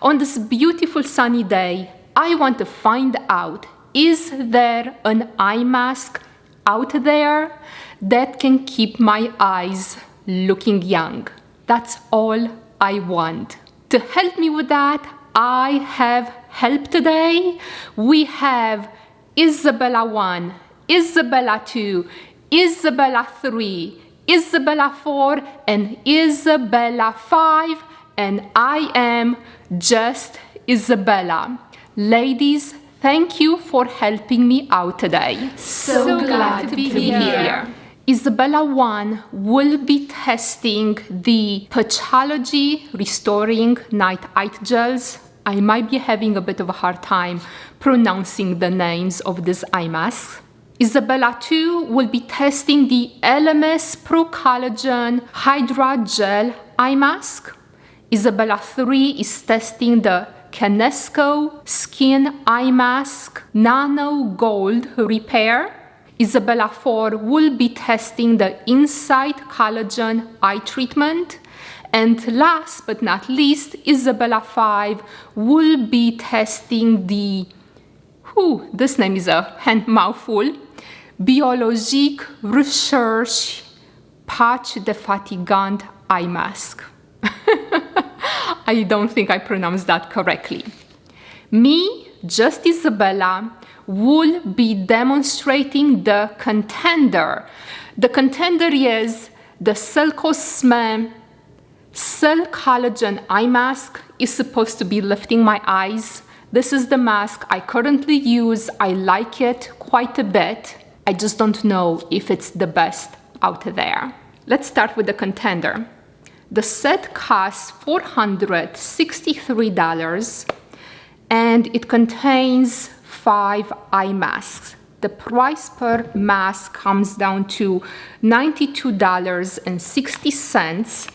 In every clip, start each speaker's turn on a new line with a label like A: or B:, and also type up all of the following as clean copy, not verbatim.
A: On this beautiful sunny day, I want to find out, is there an eye mask out there that can keep my eyes looking young? That's all I want. To help me with that, I have help today. We have Isabella 1, Isabella 2, Isabella 3, Isabella 4, and Isabella 5, and I am just Isabella. Ladies, thank you for helping me out today.
B: So glad to be here.
A: Isabella 1 will be testing the Biologique Restoring Night Eye Gels. I might be having a bit of a hard time pronouncing the names of these eye masks. Isabella 2 will be testing the LMS Pro Collagen Hydra Gel Eye Mask. Isabella 3 is testing the Canesco Skin Eye Mask Nano Gold Repair. Isabella 4 will be testing the Insight Collagen Eye Treatment. And last but not least, Isabella 5 will be testing the, this name is a hand mouthful, Biologique Recherche Patch Defatigants Eye Mask. I don't think I pronounced that correctly. Me, just Isabella, will be demonstrating the contender. The contender is the Cell Collagen Eye Mask. Is supposed to be lifting my eyes. This is the mask I currently use. I like it quite a bit. I just don't know if it's the best out there. Let's start with the contender. The set costs $463 and it contains 5 eye masks. The price per mask comes down to $92.60.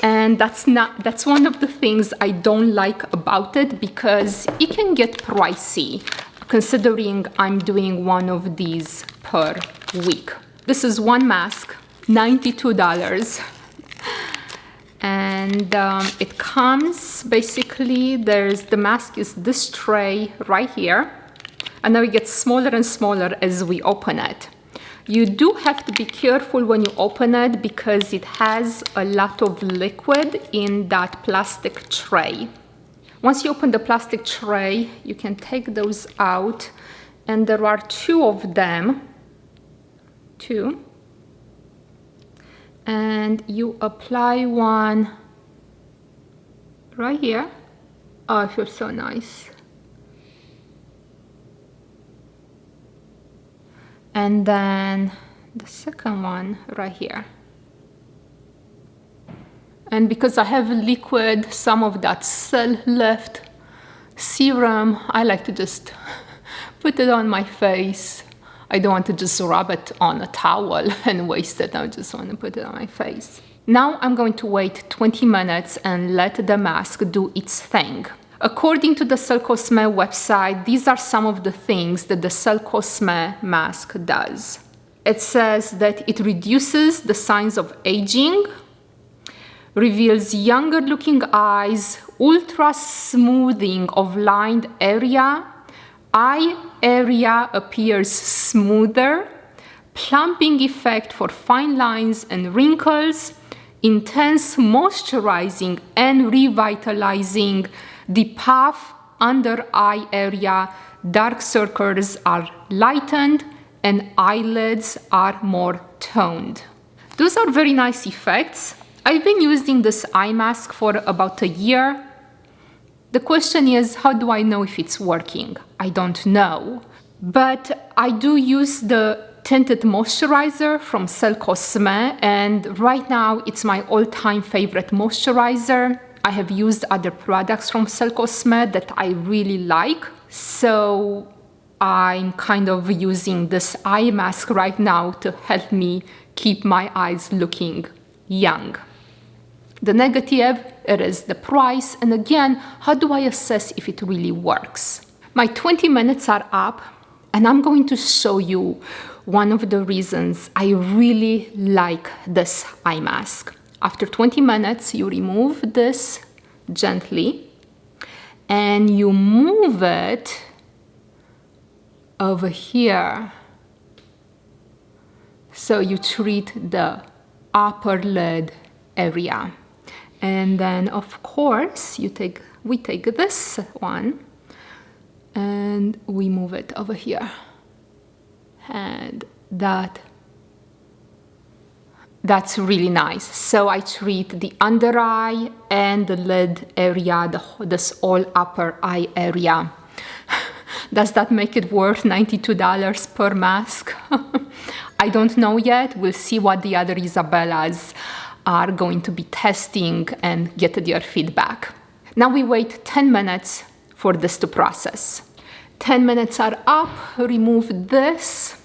A: And that's one of the things I don't like about it, because it can get pricey considering I'm doing one of these per week. This is one mask, $92. And it comes, basically, the mask is this tray right here. And now it gets smaller and smaller as we open it. You do have to be careful when you open it because it has a lot of liquid in that plastic tray. Once you open the plastic tray, you can take those out. And there are 2 of them. 2. And you apply one right here. Oh, it feels so nice. And then the second one right here. And because I have liquid, some of that cell left serum, I like to just put it on my face. I don't want to just rub it on a towel and waste it. I just want to put it on my face. Now I'm going to wait 20 minutes and let the mask do its thing. According to the Cell Cosme website, these are some of the things that the Cell Cosme mask does. It says that it reduces the signs of aging, reveals younger looking eyes, ultra smoothing of lined area, eye area appears smoother, plumping effect for fine lines and wrinkles, intense moisturizing and revitalizing the puff under eye area, dark circles are lightened and eyelids are more toned. Those are very nice effects. I've been using this eye mask for about a year. The question is, how do I know if it's working? I don't know. But I do use the tinted moisturizer from Cell Cosme, and right now it's my all-time favorite moisturizer. I have used other products from Cell Cosme that I really like, so I'm kind of using this eye mask right now to help me keep my eyes looking young. The negative, it is the price, and again, how do I assess if it really works? My 20 minutes are up, and I'm going to show you one of the reasons I really like this eye mask. After 20 minutes, you remove this gently, and you move it over here. So you treat the upper lid area. And then of course we take this one and we move it over here. And that's really nice. So I treat the under eye and the lid area, this all upper eye area. Does that make it worth $92 per mask? I don't know yet. We'll see what the other Isabellas are going to be testing and get their feedback. Now we wait 10 minutes for this to process. 10 minutes are up, remove this.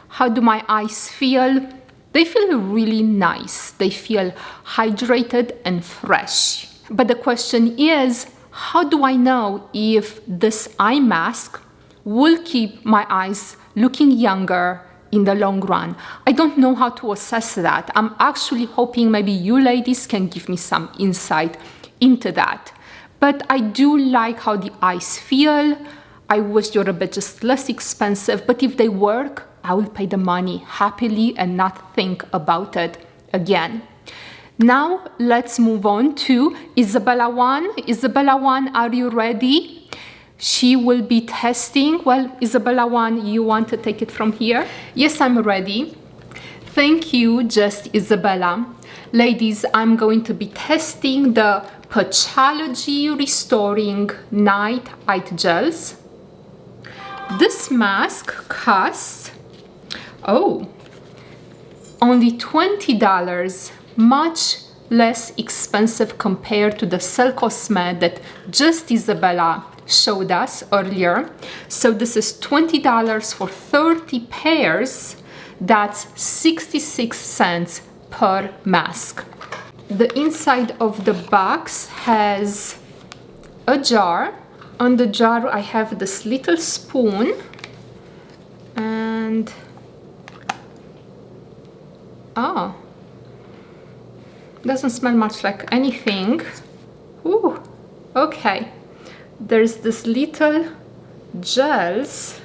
A: How do my eyes feel? They feel really nice. They feel hydrated and fresh. But the question is, how do I know if this eye mask will keep my eyes looking younger in the long run? I don't know how to assess that. I'm actually hoping maybe you ladies can give me some insight into that. But I do like how the eyes feel. I wish they were a bit just less expensive, but if they work, I will pay the money happily and not think about it again. Now let's move on to Isabella 1. Isabella 1, are you ready? She will be testing. Well, Isabella 1, you want to take it from here? Yes, I'm ready. Thank you, just Isabella. Ladies, I'm going to be testing the Biologique Restoring Night Eye Gels. This mask costs, only $20, much less expensive compared to the Cell Cosme that just Isabella showed us earlier. So this is $20 for 30 pairs. That's 66 cents per mask. The inside of the box has a jar. On the jar I have this little spoon and doesn't smell much like anything. Ooh, okay. There's this little gels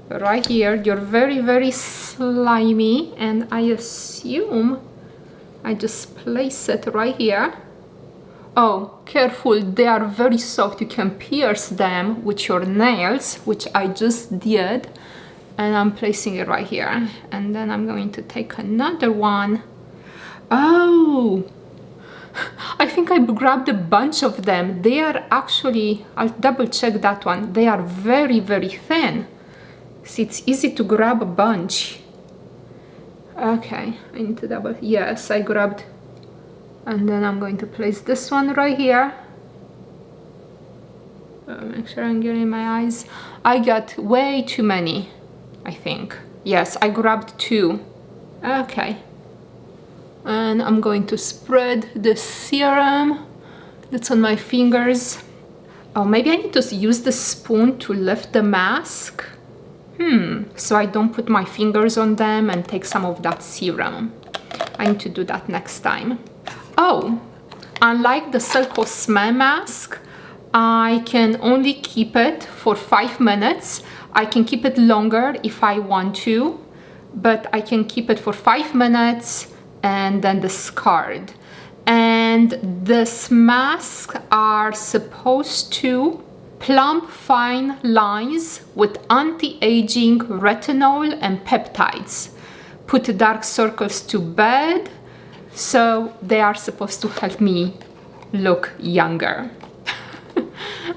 A: right here. They're very, very slimy, and I assume I just place it right here. Oh, careful, they are very soft. You can pierce them with your nails, which I just did. And I'm placing it right here. And then I'm going to take another one. Oh, I think I grabbed a bunch of them. They are actually, I'll double check that one. They are very, very thin. See, it's easy to grab a bunch. Okay, I need to double, yes, I grabbed. And then I'm going to place this one right here. Make sure I'm getting my eyes. I got way too many, I think. Yes, I grabbed 2. Okay. And I'm going to spread the serum that's on my fingers. Oh, maybe I need to use the spoon to lift the mask. So I don't put my fingers on them and take some of that serum. I need to do that next time. Oh, unlike the Cell Cosme mask, I can only keep it for 5 minutes. I can keep it longer if I want to, but I can keep it for 5 minutes and then discard. And this mask are supposed to plump fine lines with anti-aging retinol and peptides, put dark circles to bed. So they are supposed to help me look younger.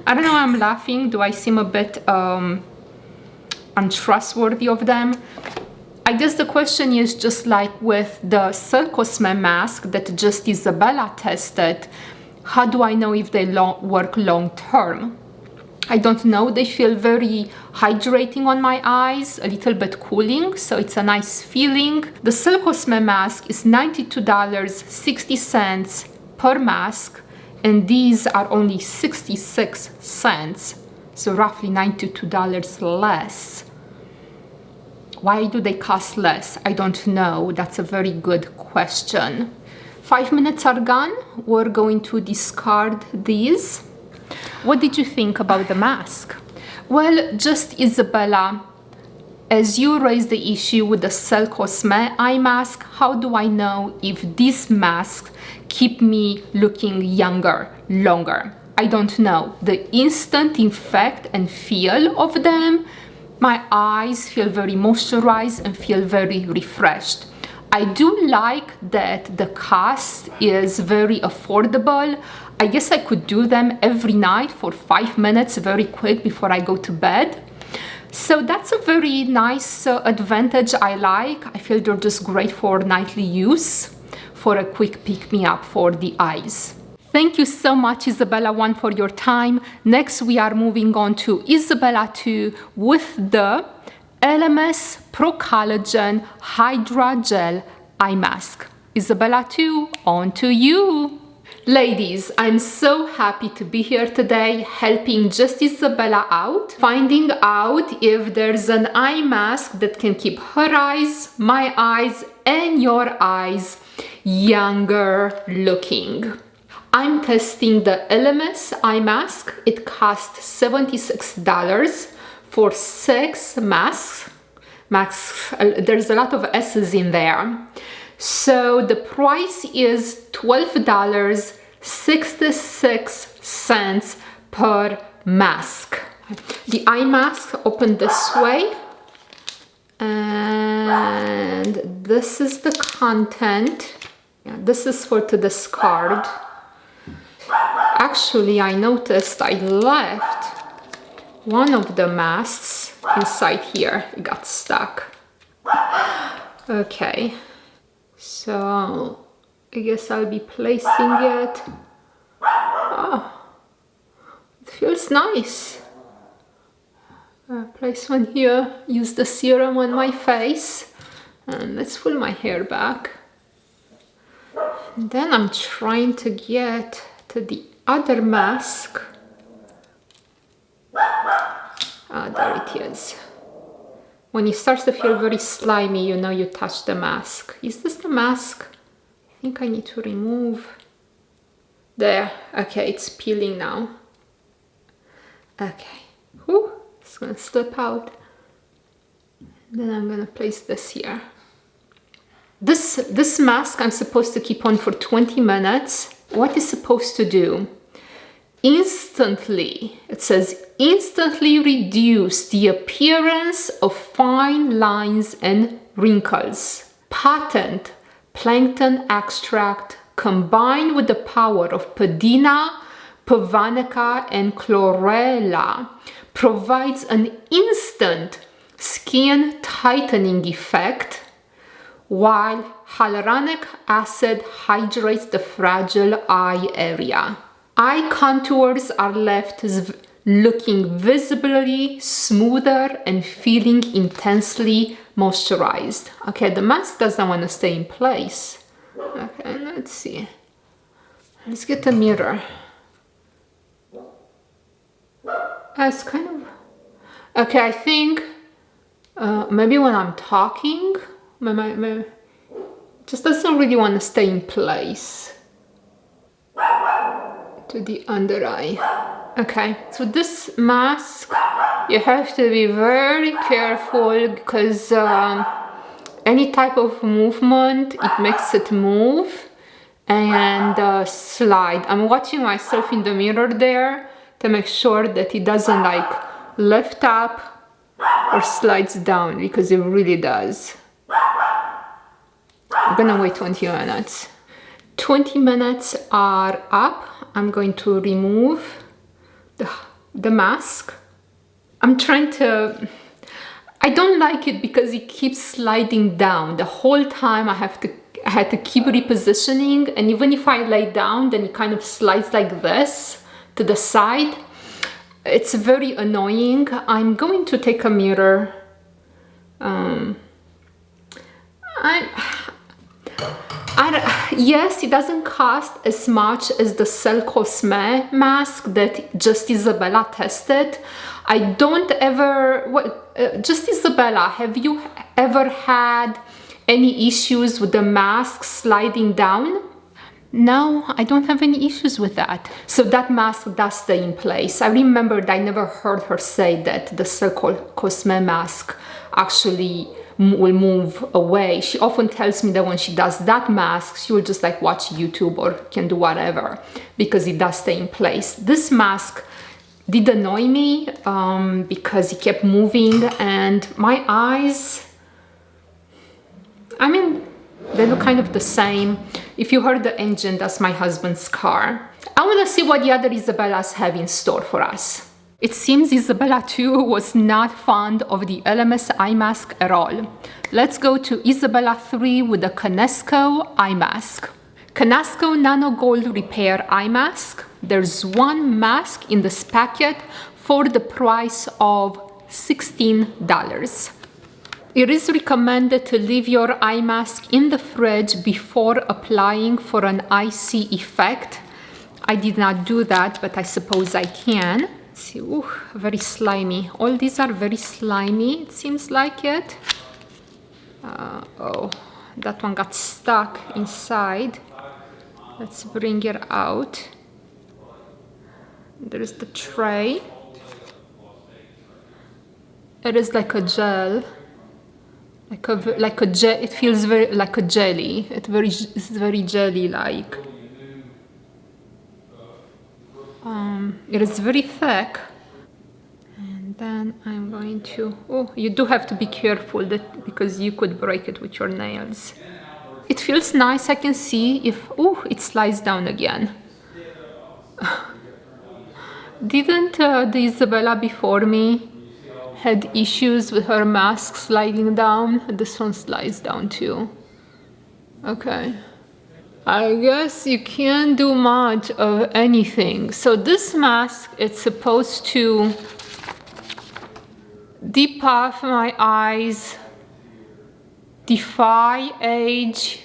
A: I don't know why I'm laughing. Do I seem a bit untrustworthy of them? I guess the question is just like with the Cell Cosme mask that just Isabella tested, how do I know if they work long term? I don't know. They feel very hydrating on my eyes, a little bit cooling, so it's a nice feeling. The Cell Cosme mask is $92.60 per mask, and these are only 66 cents, so roughly $92 less. Why do they cost less? I don't know. That's a very good question. 5 minutes are gone. We're going to discard these. What did you think about the mask? Well, just Isabella, as you raised the issue with the Cell Cosme eye mask, how do I know if these masks keep me looking younger, longer? I don't know. The instant effect and feel of them, my eyes feel very moisturized and feel very refreshed. I do like that the cost is very affordable. I guess I could do them every night for 5 minutes, very quick before I go to bed. So that's a very nice advantage I like. I feel they're just great for nightly use, for a quick pick-me-up for the eyes. Thank you so much, Isabella 1, for your time. Next, we are moving on to Isabella 2 with the LMS Pro Collagen Hydra Gel Eye Mask. Isabella 2, on to you. Ladies, I'm so happy to be here today helping just Isabella out, finding out if there's an eye mask that can keep her eyes, my eyes, and your eyes younger looking. I'm testing the LMS eye mask. It costs $76 for 6 masks. There's a lot of S's in there. So the price is $12.66 per mask. The eye mask open this way, and this is the content. Yeah, this is for to discard. Actually, I noticed I left one of the masks inside here. It got stuck. Okay. So, I guess I'll be placing it. Oh, it feels nice. Place one here, use the serum on my face, and let's pull my hair back. And then I'm trying to get to the other mask. Ah, there it is. When it starts to feel very slimy, you know you touch the mask. Is this the mask? I think I need to remove. There. Okay, it's peeling now. Okay. Whew, it's gonna slip out. Then I'm gonna place this here. This mask I'm supposed to keep on for 20 minutes. What is supposed to do? Instantly, it says instantly reduce the appearance of fine lines and wrinkles. Patent plankton extract combined with the power of Padina, Pavanica, and Chlorella provides an instant skin tightening effect, while hyaluronic acid hydrates the fragile eye area. Eye contours are left looking visibly smoother and feeling intensely moisturized. Okay, the mask doesn't want to stay in place. Okay, let's see. Let's get a mirror. It's kind of... Okay, I think maybe when I'm talking, my just doesn't really want to stay in place. To the under eye. Okay, so this mask, you have to be very careful because any type of movement, it makes it move and slide. I'm watching myself in the mirror there to make sure that it doesn't like lift up or slides down, because it really does. I'm gonna wait 20 minutes. 20 minutes are up. I'm going to remove the mask. I'm trying to... I don't like it because it keeps sliding down. The whole time I had to keep repositioning, and even if I lay down, then it kind of slides like this to the side. It's very annoying. I'm going to take a mirror. Yes, it doesn't cost as much as the Cell Cosme mask that just Isabella tested. I don't ever... Well, just Isabella, have you ever had any issues with the mask sliding down? now I don't have any issues with that. So that mask does stay in place. I remember that I never heard her say that the Circle Cosme mask actually will move away. She often tells me that when she does that mask, she will just like watch YouTube or can do whatever because it does stay in place. This mask did annoy me because it kept moving and my eyes, I mean, they look kind of the same. If you heard the engine, that's my husband's car. I want to see what the other Isabellas have in store for us. It seems Isabella too was not fond of the LMS eye mask at all. Let's go to Isabella 3 with the Canesco eye mask. Canesco Nano Gold Repair eye mask. There's one mask in this packet for the price of $16. It is recommended to leave your eye mask in the fridge before applying for an icy effect. I did not do that, but I suppose I can. See, ooh, very slimy. All these are very slimy, it seems like it. Oh, that one got stuck inside. Let's bring it out. There is the tray. It is like a gel. Like a gel. It feels very like a jelly. It's very jelly-like. It is very thick. And then I'm going to, oh, you do have to be careful because you could break it with your nails. It feels nice. I can see if, oh, it slides down again. Didn't the Isabella before me had issues with her mask sliding down? This one slides down too. Okay. I guess you can't do much of anything. So this mask, it's supposed to depuff my eyes, defy age,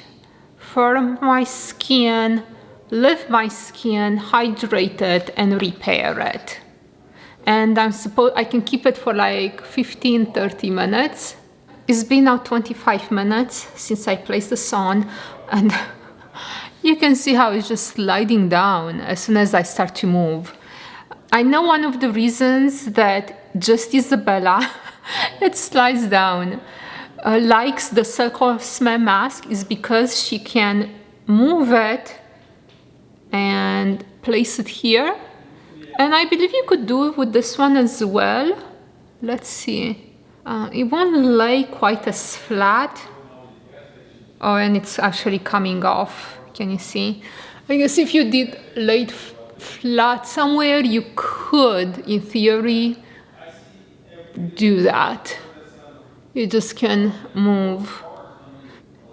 A: firm my skin, leave my skin hydrated and repair it. And I can keep it for like 15-30 minutes. It's been now 25 minutes since I placed this on, and you can see how it's just sliding down as soon as I start to move. I know one of the reasons that just Isabella, it slides down, likes the Circle Cosme mask is because she can move it and place it here. And I believe you could do it with this one as well. Let's see. It won't lay quite as flat. Oh, and it's actually coming off. Can you see? I guess if you did lay it flat somewhere, you could, in theory, do that. You just can move.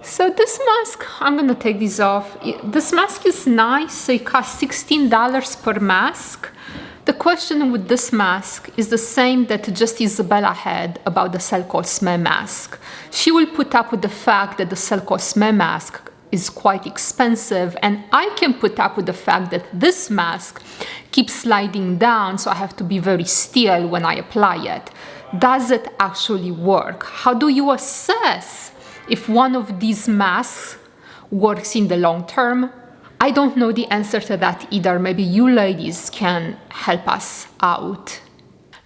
A: So this mask, I'm gonna take this off. This mask is nice, so it costs $16 per mask. The question with this mask is the same that just Isabella had about the Circle Cosme mask. She will put up with the fact that the Circle Cosme mask is quite expensive, and I can put up with the fact that this mask keeps sliding down, so I have to be very still when I apply it. Does it actually work? How do you assess if one of these masks works in the long term? I don't know the answer to that either. Maybe you ladies can help us out.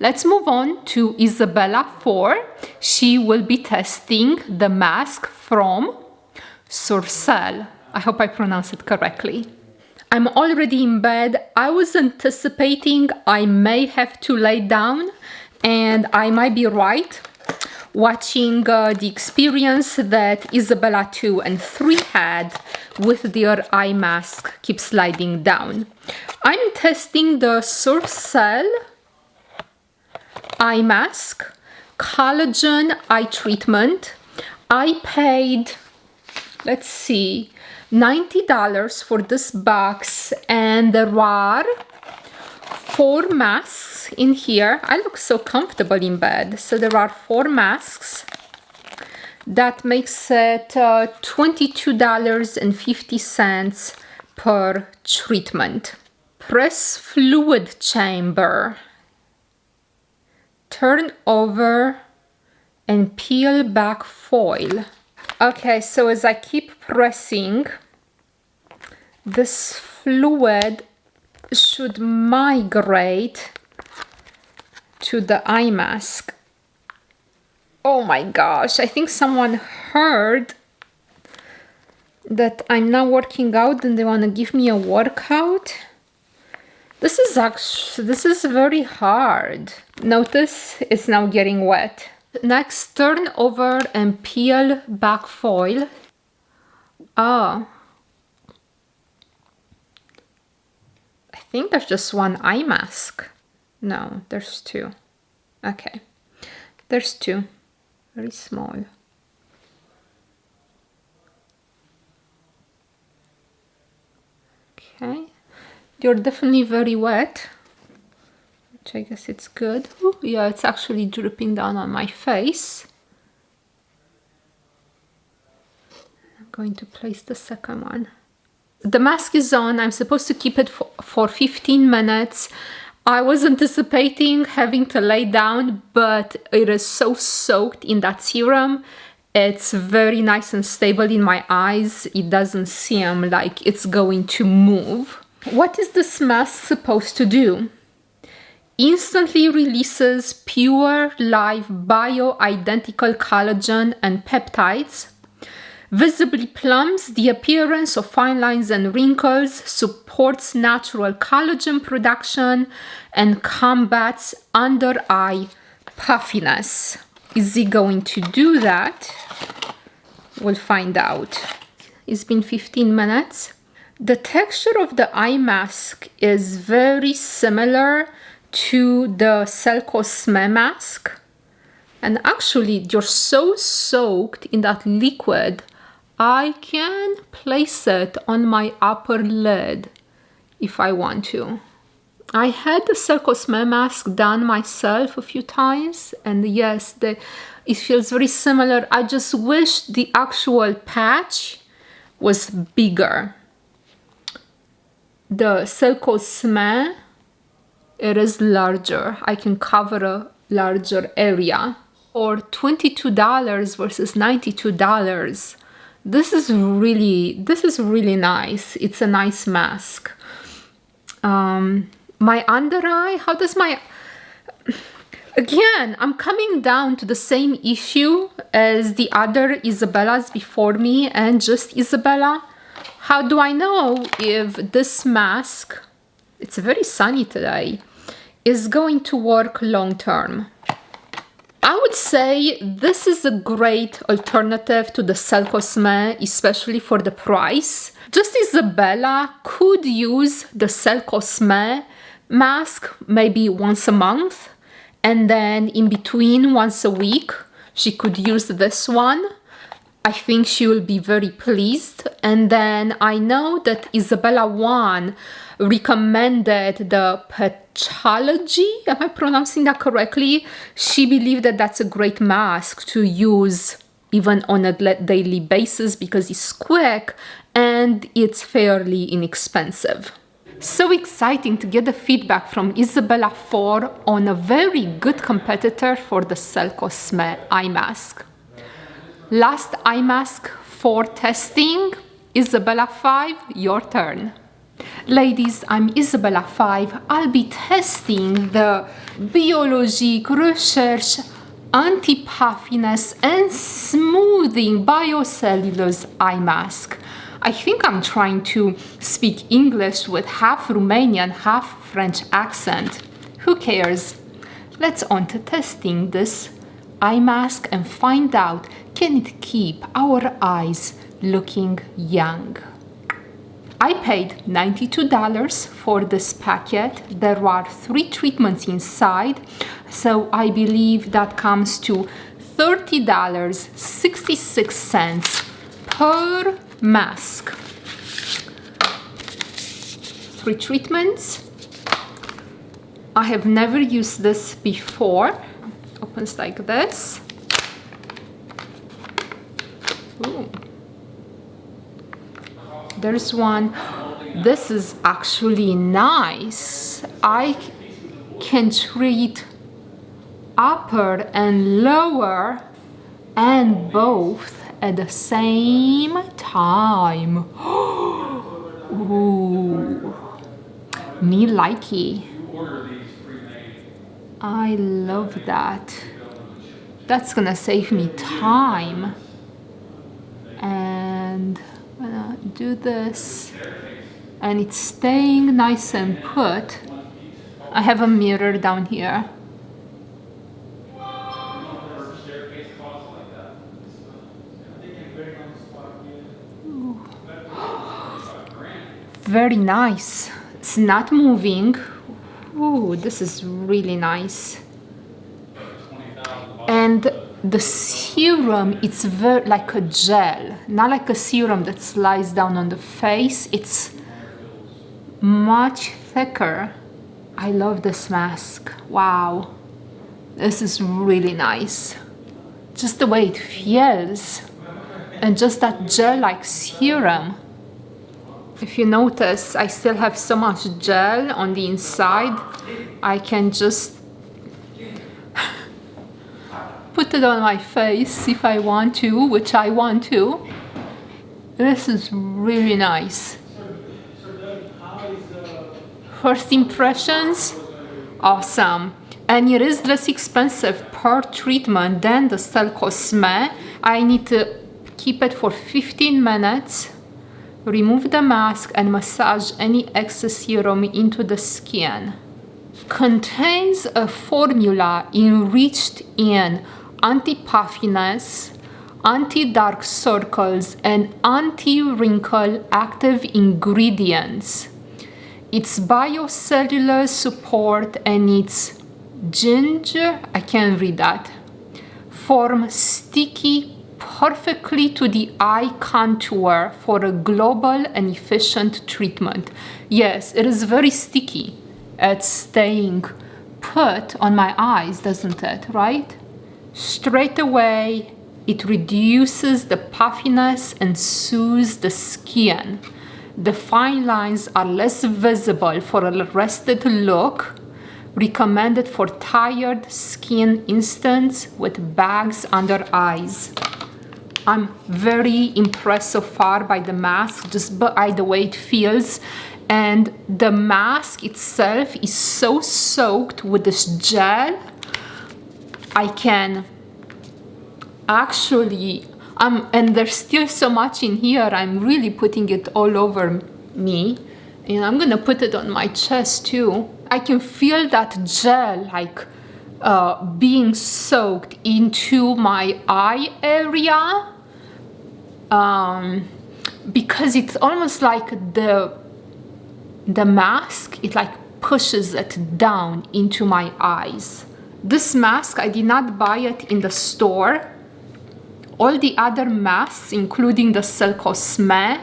A: Let's move on to Isabella 4. She will be testing the mask from Surcell. I hope I pronounced it correctly. I'm already in bed. I was anticipating I may have to lay down, and I might be right. Watching the experience that Isabella 2 and 3 had with their eye mask keep sliding down. I'm testing the Surcell eye mask, collagen eye treatment. I paid, let's see, $90 for this box, and there are 4 masks in here. I look so comfortable in bed. So there are 4 masks. That makes it $22.50 per treatment. Press fluid chamber. Turn over and peel back foil. Okay, so as I keep pressing, this fluid should migrate to the eye mask. Oh my gosh, I think someone heard that I'm now working out and they want to give me a workout. This is very hard. Notice it's now getting wet. Next, turn over and peel back foil. Oh, I think there's just one eye mask. No, there's two. Okay, there's two. Very small. Okay, you're definitely very wet, which I guess it's good. Ooh, yeah, it's actually dripping down on my face. I'm going to place the second one. The mask is on. I'm supposed to keep it for 15 minutes. I was anticipating having to lay down, but it is so soaked in that serum. It's very nice and stable in my eyes. It doesn't seem like it's going to move. What is this mask supposed to do? Instantly releases pure, live, bio-identical collagen and peptides. Visibly plumps the appearance of fine lines and wrinkles, supports natural collagen production, and combats under-eye puffiness. Is he going to do that? We'll find out. It's been 15 minutes. The texture of the eye mask is very similar to the Celle-Cosme mask. And actually, you're so soaked in that liquid, I can place it on my upper lid if I want to. I had the Celle-Cosme mask done myself a few times, and yes, it feels very similar. I just wish the actual patch was bigger. The Celle-Cosme, it is larger. I can cover a larger area. Or $22 versus $92. This is really nice. It's a nice mask. My under eye, how does my... Again, I'm coming down to the same issue as the other Isabellas before me and just Isabella. How do I know if this mask, it's very sunny today, is going to work long term? I would say this is a great alternative to the Celle-Cosme, especially for the price. Just Isabella could use the Celle-Cosme mask maybe once a month, and then in between once a week she could use this one. I think she will be very pleased. And then I know that Isabella 1 recommended the Biologique. Am I pronouncing that correctly? She believed that that's a great mask to use even on a daily basis because it's quick and it's fairly inexpensive. So exciting to get the feedback from Isabella 4 on a very good competitor for the Celle-Cosme eye mask. Last eye mask for testing, Isabella 5, your turn. Ladies, I'm Isabella 5. I'll be testing the Biologique Recherche Anti-Puffiness and Smoothing Biocellulose Eye Mask. I think I'm trying to speak English with half Romanian, half French accent. Who cares? Let's on to testing this eye mask and find out, can it keep our eyes looking young? I paid $92 for this packet. There are 3 treatments inside, so I believe that comes to $30.66 per mask. 3 treatments. I have never used this before. Opens like this. Ooh. There's one. This is actually nice. I can treat upper and lower and both at the same time. Ooh, me likey. I love that. That's gonna save me time. And I'm gonna do this. And it's staying nice and put. I have a mirror down here. Ooh. Very nice. It's not moving. Ooh, this is really nice. And the serum, it's very like a gel, not like a serum that slides down on the face. It's much thicker. I love this mask. Wow, this is really nice. Just the way it feels, and just that gel-like serum. If you notice, I still have so much gel on the inside. I can just put it on my face if I want to, which I want to. This is really nice. First impressions, awesome. And it is less expensive per treatment than the Cell Cosme. I need to keep it for 15 minutes. Remove the mask and massage any excess serum into the skin. Contains a formula enriched in anti-puffiness, anti-dark circles, and anti-wrinkle active ingredients. Its biocellular support and its ginger, I can't read that, form sticky perfectly to the eye contour for a global and efficient treatment. Yes, it is very sticky. It's staying put on my eyes, doesn't it, right? Straight away, it reduces the puffiness and soothes the skin. The fine lines are less visible for a rested look. Recommended for tired skin instance with bags under eyes. I'm very impressed so far by the mask, just by the way it feels. And the mask itself is so soaked with this gel. I can actually, and there's still so much in here, I'm really putting it all over me. And I'm gonna put it on my chest too. I can feel that gel like being soaked into my eye area. Because it's almost like the mask, it like pushes it down into my eyes. This mask, I did not buy it in the store. All the other masks, including the Cell Cosme,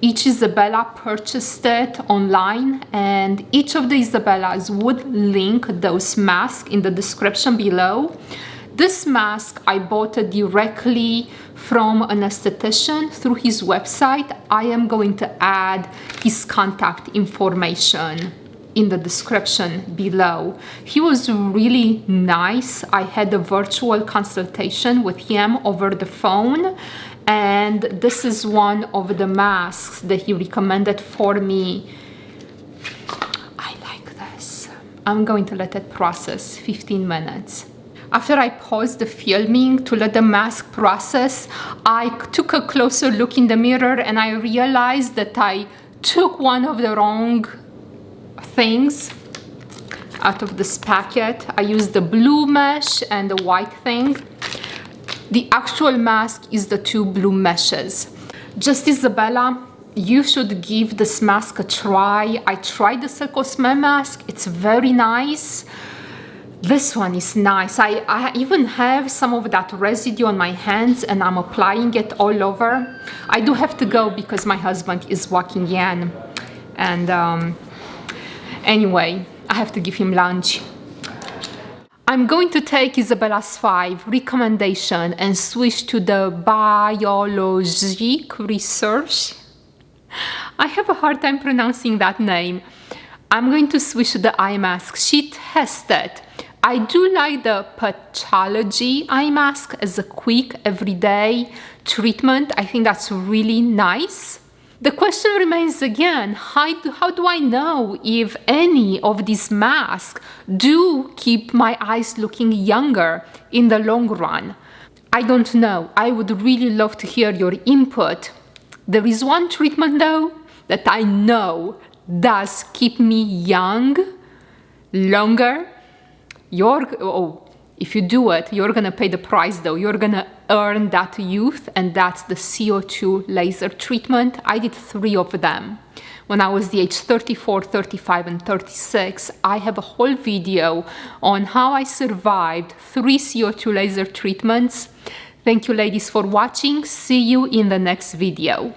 A: each Isabella purchased it online, and each of the Isabellas would link those masks in the description below. This mask I bought it directly from an esthetician through his website. I am going to add his contact information in the description below. He was really nice. I had a virtual consultation with him over the phone, and this is one of the masks that he recommended for me. I like this. I'm going to let it process 15 minutes. After I paused the filming to let the mask process, I took a closer look in the mirror and I realized that I took one of the wrong things out of this packet. I used the blue mesh and the white thing. The actual mask is the two blue meshes. Just Isabella, you should give this mask a try. I tried the Cell Cosme mask. It's very nice. This one is nice. I even have some of that residue on my hands and I'm applying it all over. I do have to go because my husband is walking in. And anyway, I have to give him lunch. I'm going to take Isabella's 5 recommendation and switch to the Biologique Recherche. I have a hard time pronouncing that name. I'm going to switch to the eye mask she tested. I do like the Pathology eye mask as a quick everyday treatment. I think that's really nice. The question remains again, how do I know if any of these masks do keep my eyes looking younger in the long run? I don't know. I would really love to hear your input. There is one treatment though that I know does keep me young longer. If you do it, you're gonna pay the price though. You're gonna earn that youth, and that's the CO2 laser treatment. I did 3 of them when I was the age 34, 35, and 36. I have a whole video on how I survived 3 CO2 laser treatments. Thank you, ladies, for watching. See you in the next video.